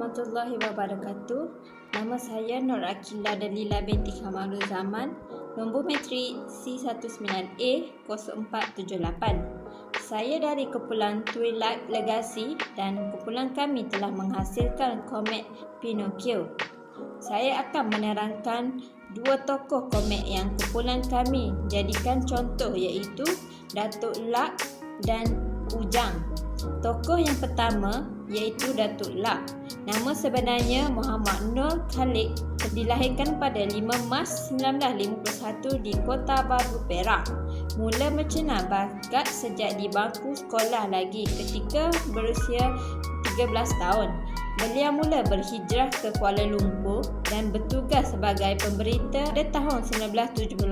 warahmatullahi wabarakatuh. Nama saya Nur Akila Dalila binti Kamarul Zaman, nombor matrik C19A0478. Saya dari kumpulan Twilight Legacy dan kumpulan kami telah menghasilkan komik Pinocchio. Saya akan menerangkan dua tokoh komik yang kumpulan kami jadikan contoh, iaitu Datuk Lak dan Ujang. Tokoh yang pertama iaitu Datuk Lak. Nama sebenarnya Muhammad Nur Khalid, dilahirkan pada 5 Mac 1951 di Kota Baru, Perak. Mula mencenang bakat sejak di bangku sekolah lagi ketika berusia 13 tahun. Beliau mula berhijrah ke Kuala Lumpur dan bertugas sebagai pemberita. Pada tahun 1978,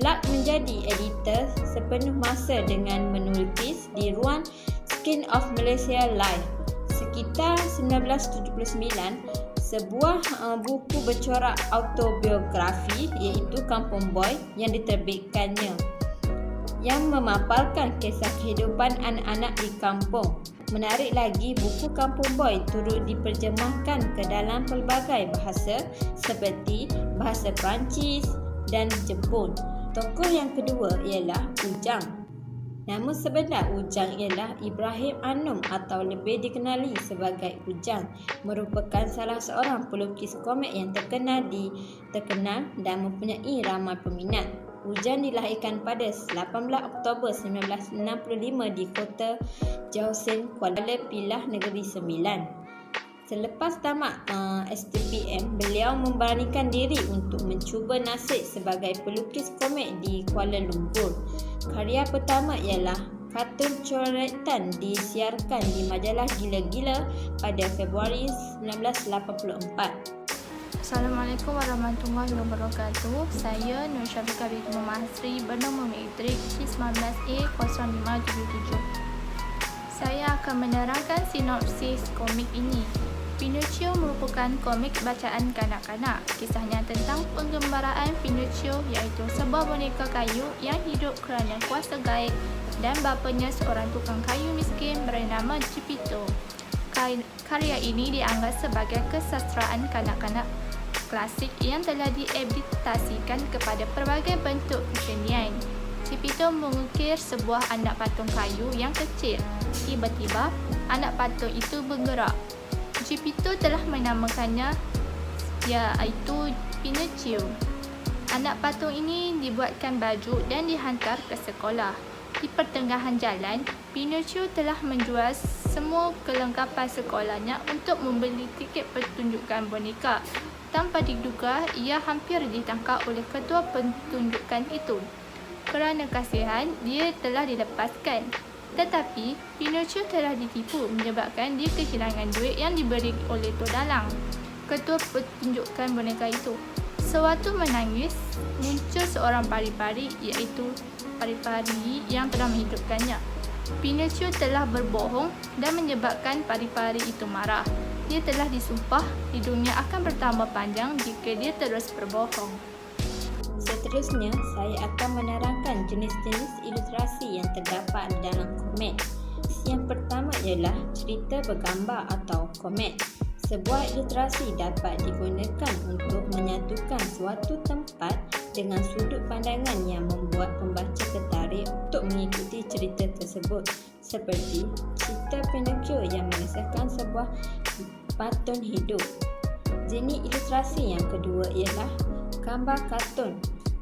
Lak menjadi editor sepenuh masa dengan menulis di ruang Skin of Malaysia Live. Sekitar 1979, sebuah buku bercorak autobiografi iaitu Kampung Boy yang diterbitkannya, yang memaparkan kisah kehidupan anak-anak di kampung. Menarik lagi, buku Kampung Boy turut diterjemahkan ke dalam pelbagai bahasa seperti bahasa Perancis dan Jepun. Tokoh yang kedua ialah Ujang. Nama sebenar Ujang ialah Ibrahim Anum atau lebih dikenali sebagai Ujang, merupakan salah seorang pelukis komik yang terkenal dan mempunyai ramai peminat. Ujang dilahirkan pada 18 Oktober 1965 di Kota Jausen, Kuala Pilah, Negeri Sembilan. Selepas tamat STPM, beliau memberanikan diri untuk mencuba nasib sebagai pelukis komik di Kuala Lumpur. Karya pertama ialah kartun coretan disiarkan di majalah Gila-Gila pada Februari 1984. Assalamualaikum warahmatullahi wabarakatuh. Saya Nur Syafiqah binti Muhammad Hasri bernombor matrik C19A0577. Saya akan menerangkan sinopsis komik ini. Pinocchio merupakan komik bacaan kanak-kanak. Kisahnya tentang penggembaraan Pinocchio, iaitu sebuah boneka kayu yang hidup kerana kuasa gaib dan bapanya seorang tukang kayu miskin bernama Geppetto. Karya ini dianggap sebagai kesastraan kanak-kanak klasik yang telah diadaptasikan kepada pelbagai bentuk kesenian. Geppetto mengukir sebuah anak patung kayu yang kecil. Tiba-tiba, anak patung itu bergerak. Geppetto telah menamakannya, iaitu Pinocchio. Anak patung ini dibuatkan baju dan dihantar ke sekolah. Di pertengahan jalan, Pinocchio telah menjual semua kelengkapan sekolahnya untuk membeli tiket pertunjukan boneka. Tanpa diduga, ia hampir ditangkap oleh ketua pertunjukan itu. Kerana kasihan, dia telah dilepaskan. Tetapi, Pinocchio telah ditipu menyebabkan dia kehilangan duit yang diberi oleh Tok Dalang, ketua pertunjukan boneka itu. Sewaktu menangis, muncul seorang pari-pari, iaitu pari-pari yang telah menghidupkannya. Pinocchio telah berbohong dan menyebabkan pari-pari itu marah. Dia telah disumpah hidungnya akan bertambah panjang jika dia terus berbohong. Seterusnya, saya akan menerangkan jenis-jenis ilustrasi yang terdapat dalam komik. Yang pertama ialah cerita bergambar atau komik. Sebuah ilustrasi dapat digunakan untuk menyatukan suatu tempat dengan sudut pandangan yang membuat pembaca tertarik untuk mengikuti cerita tersebut, seperti cerita Pinocchio yang mengisahkan sebuah patung hidup. Jenis ilustrasi yang kedua ialah gambar kartun.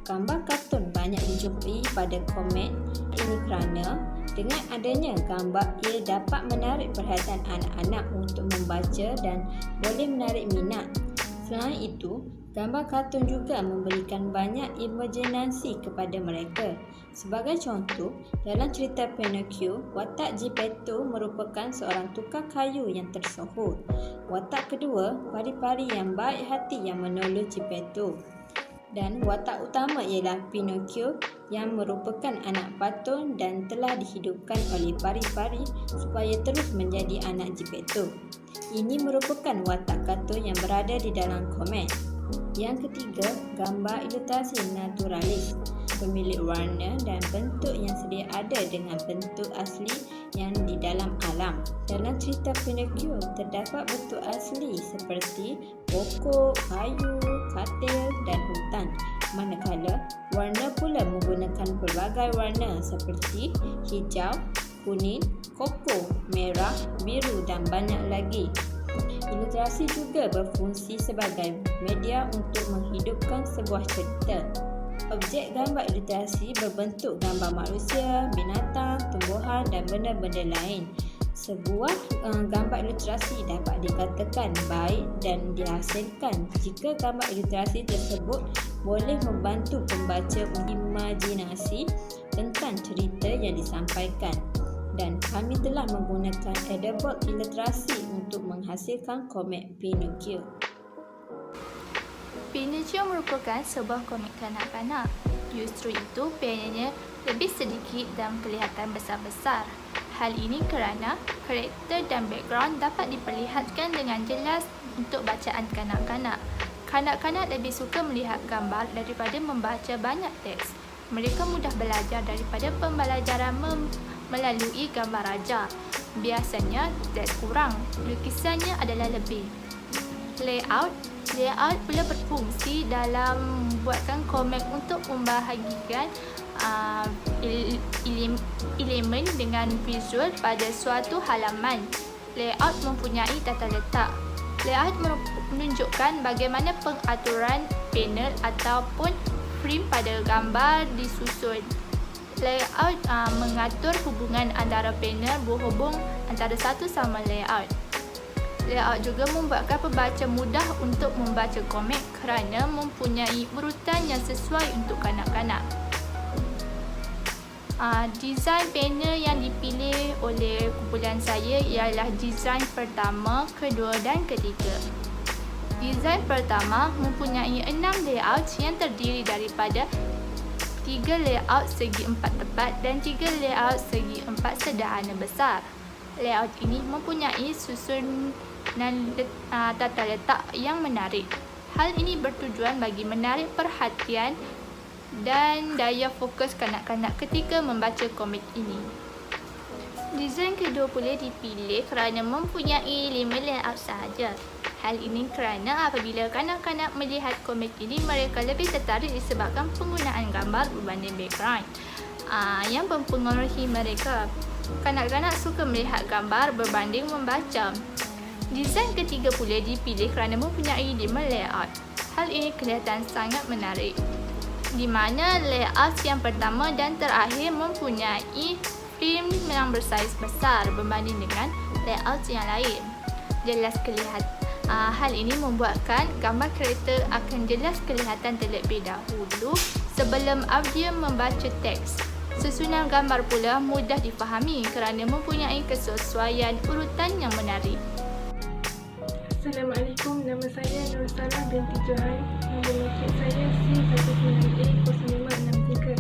Gambar kartun banyak dijumpai pada komik ini kerana dengan adanya gambar, ia dapat menarik perhatian anak-anak untuk membaca dan boleh menarik minat. Selain itu, gambar kartun juga memberikan banyak imajinasi kepada mereka. Sebagai contoh, dalam cerita Pinocchio, watak Geppetto merupakan seorang tukang kayu yang tersohor. Watak kedua, pari-pari yang baik hati yang menolong Geppetto. Dan watak utama ialah Pinocchio yang merupakan anak patung dan telah dihidupkan oleh pari-pari supaya terus menjadi anak Geppetto. Ini merupakan watak kartun yang berada di dalam komik. Yang ketiga, gambar ilustrasi naturalis, pemilik warna dan bentuk yang sedia ada dengan bentuk asli yang di dalam alam. Dalam cerita Pinocchio, terdapat bentuk asli seperti pokok, kayu, katil dan hutan. Manakala, warna pula menggunakan pelbagai warna seperti hijau, kuning, koko, merah, biru dan banyak lagi. Ilustrasi juga berfungsi sebagai media untuk menghidupkan sebuah cerita. Objek gambar ilustrasi berbentuk gambar manusia, binatang, tumbuhan dan benda-benda lain. Sebuah gambar ilustrasi dapat dikatakan baik dan dihasilkan jika gambar ilustrasi tersebut boleh membantu pembaca imajinasi tentang cerita yang disampaikan. Dan kami telah menggunakan edible ilustrasi untuk menghasilkan komik Pinocchio. Pinocchio merupakan sebuah komik kanak-kanak. Justru itu, penanya lebih sedikit dan kelihatan besar-besar. Hal ini kerana karakter dan background dapat diperlihatkan dengan jelas untuk bacaan kanak-kanak. Kanak-kanak lebih suka melihat gambar daripada membaca banyak teks. Mereka mudah belajar daripada pembelajaran melalui gambar raja. Biasanya teks kurang, lukisannya adalah lebih. Layout pula berfungsi dalam membuatkan komik untuk membahagikan elemen dengan visual pada suatu halaman. Layout mempunyai tata letak. Layout menunjukkan bagaimana pengaturan panel ataupun frame pada gambar disusun. Layout mengatur hubungan antara panel berhubung antara satu sama layout. Layout juga membuatkan pembaca mudah untuk membaca komik kerana mempunyai urutan yang sesuai untuk kanak-kanak. Desain panel yang dipilih oleh kumpulan saya ialah desain pertama, kedua dan ketiga. Desain pertama mempunyai 6 layout yang terdiri daripada 3 layout segi 4 tepat dan 3 layout segi 4 sederhana besar. Layout ini mempunyai susunan tata letak yang menarik. Hal ini bertujuan bagi menarik perhatian dan daya fokus kanak-kanak ketika membaca komik ini. Desain kedua pula dipilih kerana mempunyai 5 layout sahaja. Hal ini kerana apabila kanak-kanak melihat komik ini, mereka lebih tertarik disebabkan penggunaan gambar berbanding background yang mempengaruhi mereka. Kanak-kanak suka melihat gambar berbanding membaca. Desain ketiga pula dipilih kerana mempunyai 5 layout. Hal ini kelihatan sangat menarik, di mana layout yang pertama dan terakhir mempunyai frame yang bersaiz besar berbanding dengan layout yang lain. Jelas kelihatan. Hal ini membuatkan gambar karakter akan jelas kelihatan terlebih dahulu sebelum audiens membaca teks. Susunan gambar pula mudah difahami kerana mempunyai kesesuaian urutan yang menarik. Assalamualaikum, nama saya Nur Sarah binti Johan. Nombor logik saya C19A0563.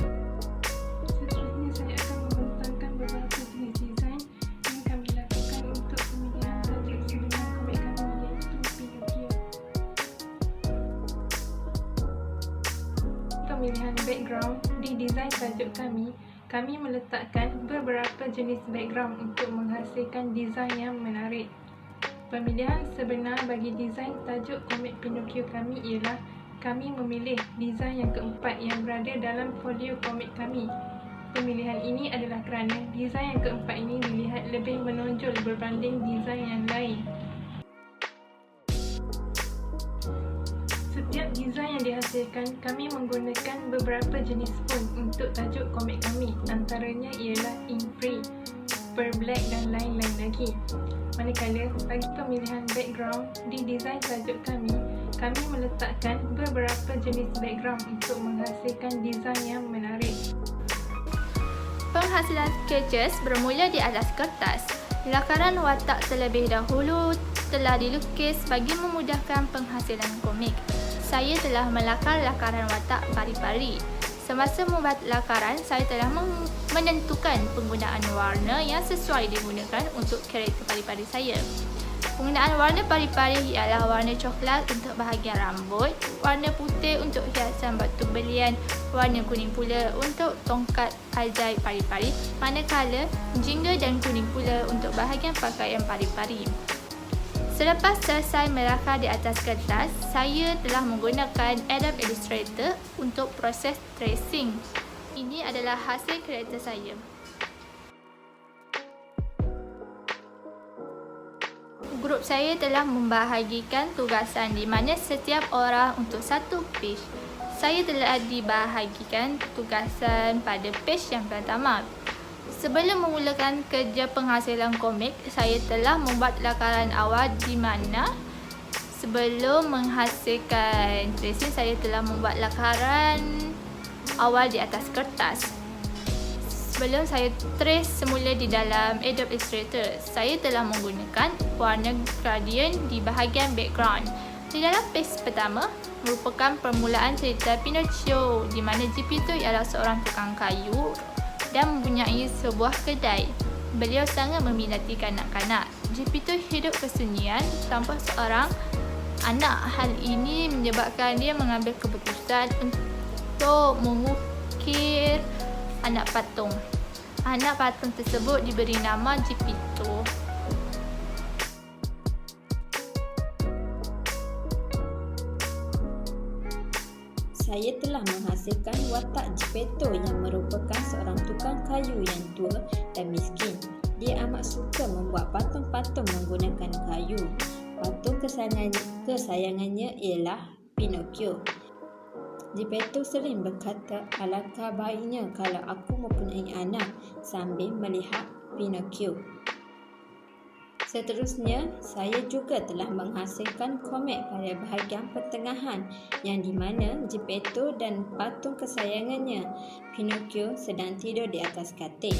Seterusnya saya akan membentangkan beberapa jenis desain yang kami lakukan untuk pemilihan tajuk sebenar komik kami, iaitu Pinocchio. Pemilihan background di desain tajuk kami meletakkan beberapa jenis background untuk menghasilkan desain yang menarik. Pemilihan sebenar bagi desain tajuk komik Pinocchio kami ialah kami memilih desain yang keempat yang berada dalam folio komik kami. Pemilihan ini adalah kerana desain yang keempat ini dilihat lebih menonjol berbanding desain yang lain. Setiap desain yang dihasilkan, kami menggunakan beberapa jenis font untuk tajuk komik kami. Antaranya ialah Inkscape, Black dan lain-lain lagi. Manakala bagi pemilihan background di desain tajuk kami meletakkan beberapa jenis background untuk menghasilkan desain yang menarik. Penghasilan sketches bermula di atas kertas. Lakaran watak terlebih dahulu telah dilukis bagi memudahkan penghasilan komik. Saya telah melakar lakaran watak pari-pari. Semasa membuat lakaran, saya telah menentukan penggunaan warna yang sesuai digunakan untuk karakter pari-pari saya. Penggunaan warna pari-pari ialah warna coklat untuk bahagian rambut, warna putih untuk hiasan batu belian, warna kuning pula untuk tongkat ajaib pari-pari, manakala jingga dan kuning pula untuk bahagian pakaian pari-pari. Selepas selesai melakar di atas kertas, saya telah menggunakan Adobe Illustrator untuk proses tracing. Ini adalah hasil kereta saya. Grup saya telah membahagikan tugasan di mana setiap orang untuk satu page. Saya telah dibahagikan tugasan pada page yang pertama. Sebelum memulakan kerja penghasilan komik, saya telah membuat lakaran awal di mana sebelum menghasilkan tracing, saya telah membuat lakaran awal di atas kertas. Sebelum saya trace semula di dalam Adobe Illustrator, saya telah menggunakan warna gradient di bahagian background. Di dalam page pertama merupakan permulaan cerita Pinocchio di mana Geppetto ialah seorang tukang kayu dan mempunyai sebuah kedai. Beliau sangat meminati kanak-kanak. Geppetto hidup kesunyian tanpa seorang anak. Hal ini menyebabkan dia mengambil keputusan untuk mengukir anak patung. Anak patung tersebut diberi nama Geppetto. Saya telah menghasilkan watak Geppetto yang merupakan seorang tukang kayu yang tua dan miskin. Dia amat suka membuat patung-patung menggunakan kayu. Patung kesayangannya ialah Pinocchio. Geppetto sering berkata, "Alangkah baiknya kalau aku mempunyai anak," sambil melihat Pinocchio. Seterusnya, saya juga telah menghasilkan komik pada bahagian pertengahan yang di mana Geppetto dan patung kesayangannya Pinocchio sedang tidur di atas katil.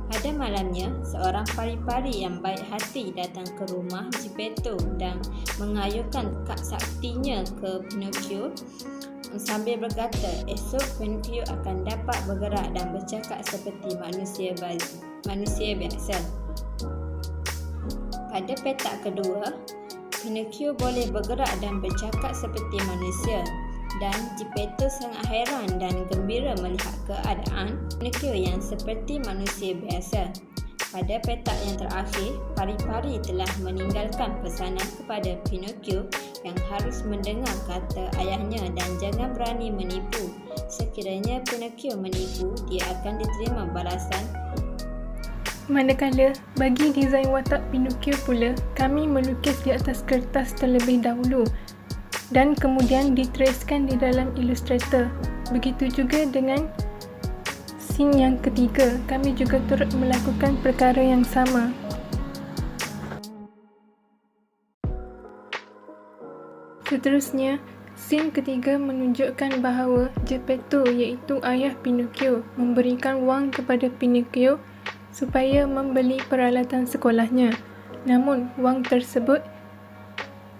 Pada malamnya, seorang pari-pari yang baik hati datang ke rumah Geppetto dan mengayuhkan kad saktinya ke Pinocchio sambil berkata, "Esok Pinocchio akan dapat bergerak dan bercakap seperti manusia biasa." Pada petak kedua, Pinocchio boleh bergerak dan bercakap seperti manusia dan Geppetto sangat heran dan gembira melihat keadaan Pinocchio yang seperti manusia biasa. Pada petak yang terakhir, pari-pari telah meninggalkan pesanan kepada Pinocchio yang harus mendengar kata ayahnya dan jangan berani menipu. Sekiranya Pinocchio menipu, dia akan diterima balasan. Manakala bagi desain watak Pinocchio pula, kami melukis di atas kertas terlebih dahulu dan kemudian ditracekan di dalam Illustrator. Begitu juga dengan scene yang ketiga, kami juga turut melakukan perkara yang sama. Seterusnya, scene ketiga menunjukkan bahawa Geppetto iaitu ayah Pinocchio memberikan wang kepada Pinocchio supaya membeli peralatan sekolahnya. Namun, wang tersebut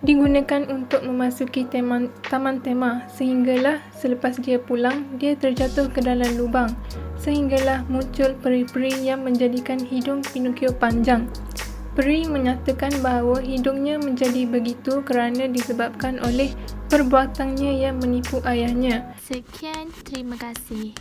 digunakan untuk memasuki taman tema sehinggalah selepas dia pulang, dia terjatuh ke dalam lubang sehinggalah muncul peri-peri yang menjadikan hidung Pinocchio panjang. Peri menyatakan bahawa hidungnya menjadi begitu kerana disebabkan oleh perbuatannya yang menipu ayahnya. Sekian, terima kasih.